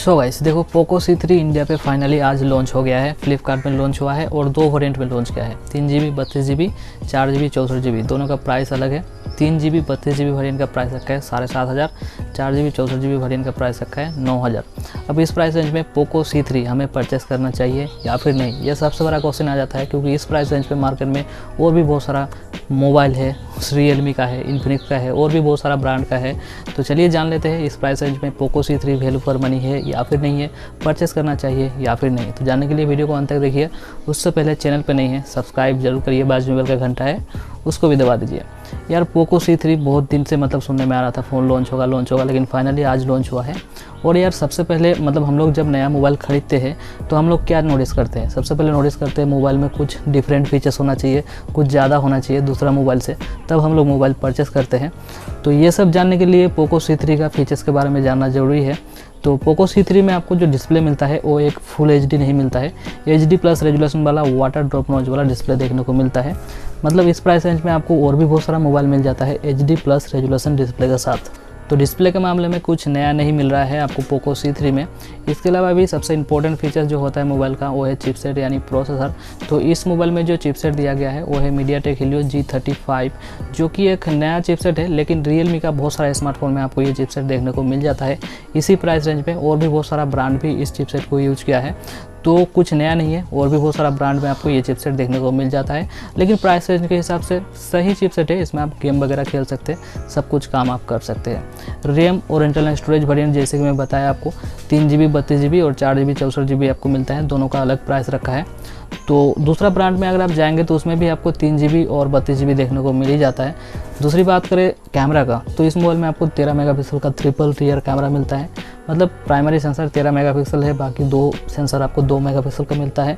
So guys देखो Poco C3 India पे finally आज लॉन्च हो गया है। फ्लिपकार्ट में लॉन्च हुआ है और दो वेरिएंट में लॉन्च किया है, 3GB 32GB 4GB 64GB। दोनों का प्राइस अलग है। 3GB 32GB वेरिएंट का प्राइस रखा है 7,500, 4GB 64GB वेरिएंट का प्राइस रखा है 9,000। अब इस प्राइस रेंज में पोको C3 हमें परचेस करना चाहिए या फिर नहीं, यह सबसे बड़ा क्वेश्चन आ जाता है, क्योंकि इस प्राइस रेंज पे मार्केट में और भी बहुत सारा मोबाइल है, रियलमी का है, इन्फिनिक्स का है और भी बहुत सारा ब्रांड का है। तो चलिए जान लेते हैं इस प्राइस रेंज में Poco C3 value for money है या फिर नहीं है, परचेस करना चाहिए या फिर नहीं। तो जानने के लिए वीडियो को अंत तक देखिए। उससे पहले चैनल पर नहीं है सब्सक्राइब जरूर करिए, बाजू में बेल का घंटा है उसको भी दबा दीजिए। यार पोको C3 बहुत दिन से सुनने में आ रहा था फ़ोन लॉन्च होगा, लेकिन फाइनली आज लॉन्च हुआ है। और यार सबसे पहले हम लोग जब नया मोबाइल ख़रीदते हैं तो हम लोग क्या नोटिस करते हैं, सबसे पहले नोटिस करते हैं मोबाइल में कुछ डिफरेंट फीचर्स होना चाहिए, कुछ ज़्यादा होना चाहिए दूसरा मोबाइल से, तब हम लोग मोबाइल परचेस करते हैं। तो ये सब जानने के लिए पोको C3 का फीचर्स के बारे में जानना ज़रूरी है। तो पोको C3 में आपको जो डिस्प्ले मिलता है वो एक फुल HD नहीं मिलता है, HD प्लस रेजुलेशन वाला वाटर ड्रॉप नॉच वाला डिस्प्ले देखने को मिलता है। इस प्राइस रेंज में आपको और भी बहुत सारा मोबाइल मिल जाता है HD प्लस रेजुलेशन डिस्प्ले के साथ। तो डिस्प्ले के मामले में कुछ नया नहीं मिल रहा है आपको पोको C3 में। इसके अलावा भी सबसे इंपॉर्टेंट फीचर जो होता है मोबाइल का वो है चिपसेट यानी प्रोसेसर। तो इस मोबाइल में जो चिपसेट दिया गया है वो है MediaTek Helio G35, जो कि एक नया चिपसेट है, लेकिन रियलमी का बहुत सारा स्मार्टफोन में आपको ये चिपसेट देखने को मिल जाता है इसी प्राइस रेंज पे। और भी बहुत सारा ब्रांड भी इस चिपसेट को यूज किया है, तो कुछ नया नहीं है। और भी बहुत सारा ब्रांड में आपको ये चिपसेट देखने को मिल जाता है, लेकिन प्राइस रेंज के हिसाब से सही चिपसेट है। इसमें आप गेम वगैरह खेल सकते हैं, सब कुछ काम आप कर सकते हैं। रैम और इंटरनल स्टोरेज वेरिएंट जैसे कि मैं बताया आपको 3GB 32GB और 4GB 64GB आपको मिलता है, दोनों का अलग प्राइस रखा है। तो दूसरा ब्रांड में अगर आप जाएंगे तो उसमें भी आपको 3GB और 32GB देखने को मिल ही जाता है। दूसरी बात करें कैमरा का, तो इस मोबाइल में आपको 13 मेगापिक्सल का ट्रिपल रियर कैमरा मिलता है। प्राइमरी सेंसर 13 मेगापिक्सल है, बाकी दो सेंसर आपको 2 मेगापिक्सल का मिलता है।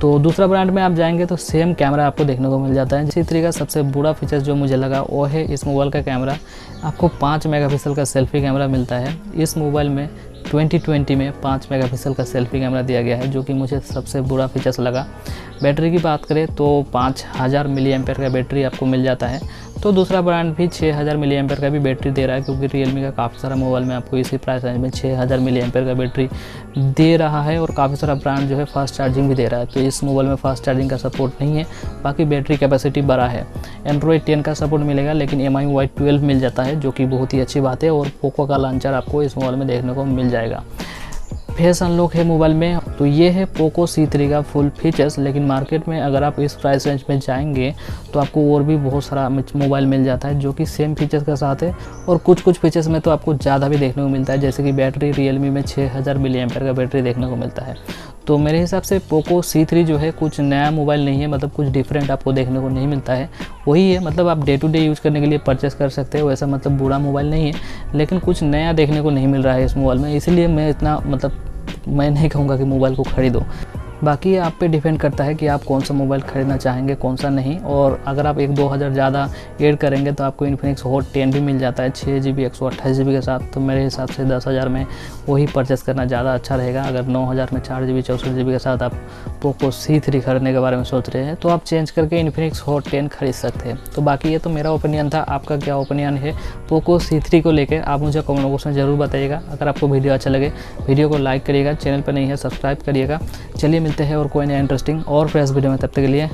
तो दूसरा ब्रांड में आप जाएंगे तो सेम कैमरा आपको देखने को मिल जाता है। C3 का सबसे बुरा फीचर जो मुझे लगा वो है इस मोबाइल का कैमरा। आपको 5 मेगापिक्सल का सेल्फी कैमरा मिलता है इस मोबाइल में। 2020 में 5 मेगापिक्सल का सेल्फी कैमरा दिया गया है, जो कि मुझे सबसे बुरा फीचर्स लगा। बैटरी की बात करें तो 5000 मिली एम्पेयर का बैटरी आपको मिल जाता है। तो दूसरा ब्रांड भी 6000 मिली एम्पेयर का भी बैटरी दे रहा है, क्योंकि रियलमी का काफ़ी सारा मोबाइल में आपको इसी प्राइस रेंज में 6000 मिली एम्पेयर का बैटरी दे रहा है। और काफ़ी सारा ब्रांड जो है फास्ट चार्जिंग भी दे रहा है। तो इस मोबाइल में फास्ट चार्जिंग का सपोर्ट नहीं है, बाकी बैटरी कैपेसिटी बड़ा है। एंड्रॉयड 10 का सपोर्ट मिलेगा, लेकिन MIUI 12 मिल जाता है, जो कि बहुत ही अच्छी बात है। और पोको का लॉन्चर आपको इस मोबाइल में देखने को मिल जाएगा। फेस अनलॉक है मोबाइल में। तो ये है पोको C3 का फुल फीचर्स। लेकिन मार्केट में अगर आप इस प्राइस रेंज में जाएंगे तो आपको और भी बहुत सारा मोबाइल मिल जाता है जो कि सेम फीचर्स के साथ है। और कुछ फीचर्स में तो आपको ज़्यादा भी देखने को मिलता है, जैसे कि बैटरी रियलमी में 6000 मिली एम्पेयर का बैटरी देखने को मिलता है। तो मेरे हिसाब से पोको C3 जो है कुछ नया मोबाइल नहीं है, कुछ डिफरेंट आपको देखने को नहीं मिलता है। वही है, आप डे टू डे यूज़ करने के लिए परचेस कर सकते हो, वैसा बुरा मोबाइल नहीं है, लेकिन कुछ नया देखने को नहीं मिल रहा है इस मोबाइल में। इसीलिए मैं इतना मैं नहीं कहूँगा कि मोबाइल को खरीदो। बाकी आप पे डिपेंड करता है कि आप कौन सा मोबाइल ख़रीदना चाहेंगे, कौन सा नहीं। और अगर आप 1-2 हज़ार ज़्यादा ऐड करेंगे तो आपको इन्फिनिक्स हॉट 10 भी मिल जाता है 6GB 128GB के साथ। तो मेरे हिसाब से 10,000 में वही परचेस करना ज़्यादा अच्छा रहेगा। अगर 9,000 में 4GB 64GB के साथ आप पोको C3 खरीदने के बारे में सोच रहे हैं तो आप चेंज करके इन्फिनिक्स हॉट 10 खरीद सकते हैं। तो बाकी ये तो मेरा ओपिनियन था, आपका क्या ओपिनियन है पोको C3 को लेकर, आप मुझे कमेंट बॉक्स में ज़रूर बताइएगा। अगर आपको वीडियो अच्छा लगे वीडियो को लाइक करिएगा, चैनल पर नहीं है सब्सक्राइब करिएगा। चलिए मिलते हैं और कोई नया इंटरेस्टिंग और फ्रेश वीडियो में, तब तक के लिए